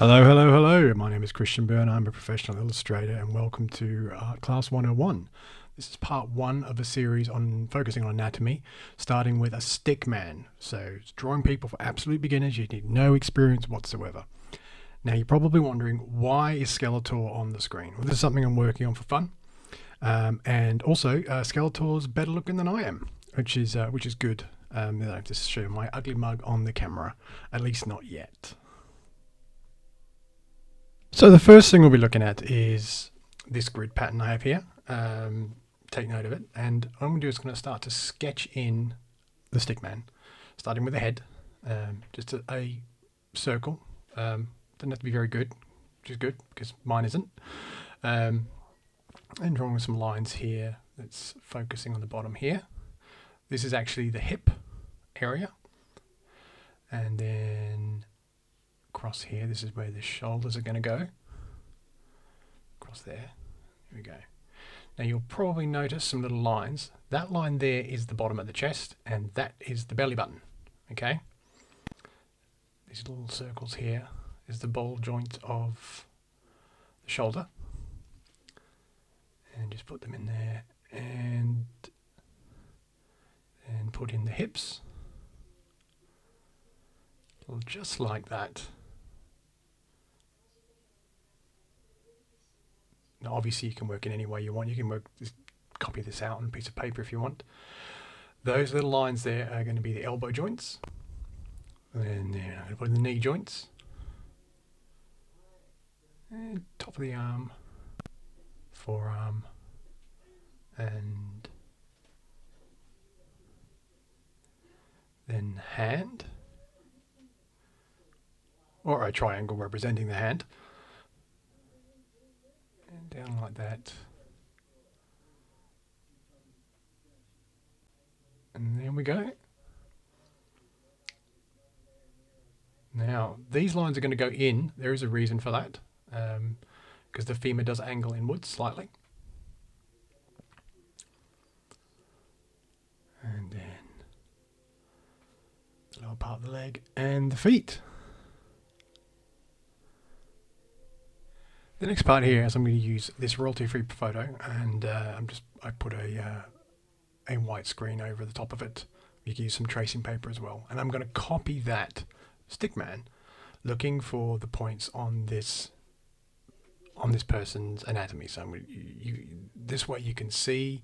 Hello, hello, hello. My name is Christian Byrne. I'm a professional illustrator and welcome to Class 101. This is part one of a series on focusing on anatomy, starting with a stickman. So it's drawing people for absolute beginners. You need no experience whatsoever. Now you're probably wondering, why is Skeletor on the screen? Well, this is something I'm working on for fun. And also, Skeletor's better looking than I am, which is good. I don't have to show my ugly mug on the camera, at least not yet. So the first thing we'll be looking at is this grid pattern I have here. Take note of it, and what I'm going to do is going to start to sketch in the stickman, starting with the head, just a circle. Doesn't have to be very good, which is good because mine isn't. And drawing some lines here that's focusing on the bottom here. This is actually the hip area, and then across here, this is where the shoulders are going to go. Across there. Here we go. Now you'll probably notice some little lines. That line there is the bottom of the chest, and that is the belly button. Okay? These little circles here is the ball joint of the shoulder. And just put them in there, and put in the hips. Just like that. Now obviously you can work in any way you want. You can copy this out on a piece of paper if you want. Those little lines there are going to be the elbow joints. And then I'm going to put in the knee joints. And top of the arm, forearm, and then hand. Or a triangle representing the hand. And down like that. And there we go. Now, these lines are going to go in. There is a reason for that, because the femur does angle inwards slightly. And then the lower part of the leg and the feet. The next part here is I'm going to use this royalty-free photo, and I put a white screen over the top of it. You can use some tracing paper as well, and I'm going to copy that stickman, looking for the points on this person's anatomy. So this way you can see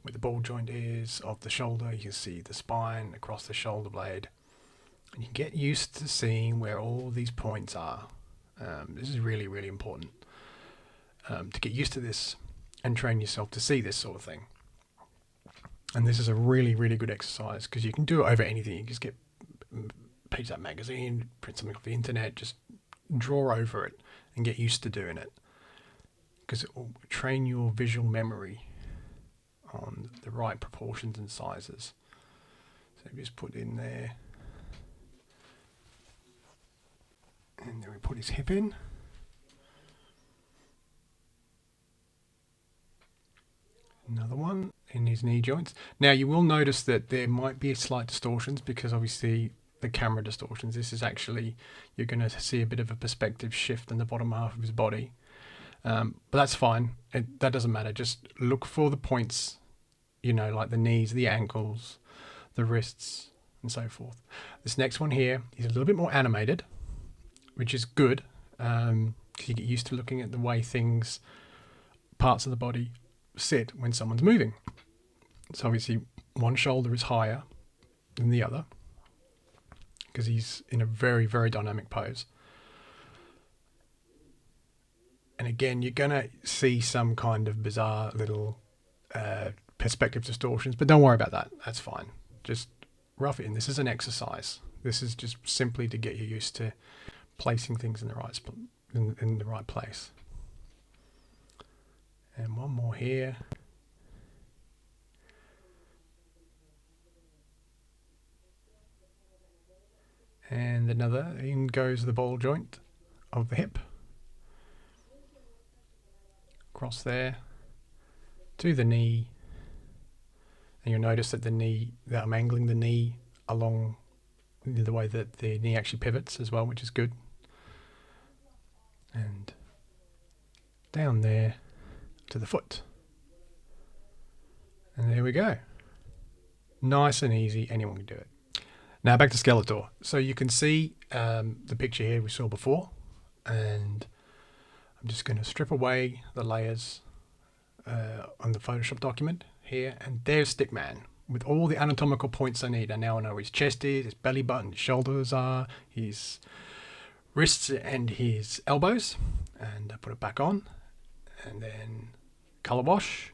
where the ball joint is of the shoulder. You can see the spine across the shoulder blade, and you get used to seeing where all these points are. This is really, really important to get used to this and train yourself to see this sort of thing. And this is a really, really good exercise because you can do it over anything. You just get a page of that magazine, print something off the internet, just draw over it and get used to doing it, because it will train your visual memory on the right proportions and sizes. So just put in there. And then we put his hip in. Another one in his knee joints. Now you will notice that there might be slight distortions because obviously the camera distortions. This is actually, you're going to see a bit of a perspective shift in the bottom half of his body. But that's fine. That doesn't matter. Just look for the points, like the knees, the ankles, the wrists, and so forth. This next one here is a little bit more animated, which is good, because you get used to looking at the way parts of the body sit when someone's moving. So obviously one shoulder is higher than the other because he's in a very, very dynamic pose. And again, you're going to see some kind of bizarre little perspective distortions, but don't worry about that. That's fine. Just rough it in. This is an exercise. This is just simply to get you used to placing things in the right place. And one more here. And another. In goes the ball joint of the hip. Across there to the knee. And you'll notice that that I'm angling the knee along the way that the knee actually pivots as well, which is good. down there to the foot. And there we go. Nice and easy, anyone can do it. Now back to Skeletor. So you can see the picture here we saw before, and I'm just going to strip away the layers on the Photoshop document here, and there's Stickman with all the anatomical points I need. I now know where his chest is, his belly button, his shoulders are, his wrists and his elbows, and I put it back on, and then color wash,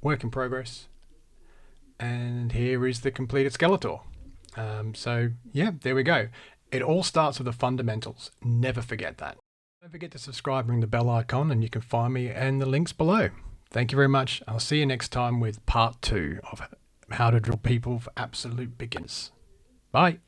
work in progress, and here is the completed Skeletor. So yeah, there we go. It all starts with the fundamentals. Never forget that. Don't forget to subscribe, ring the bell icon, and you can find me and the links below. Thank you very much. I'll see you next time with part 2 of how to draw people for absolute beginners. Bye.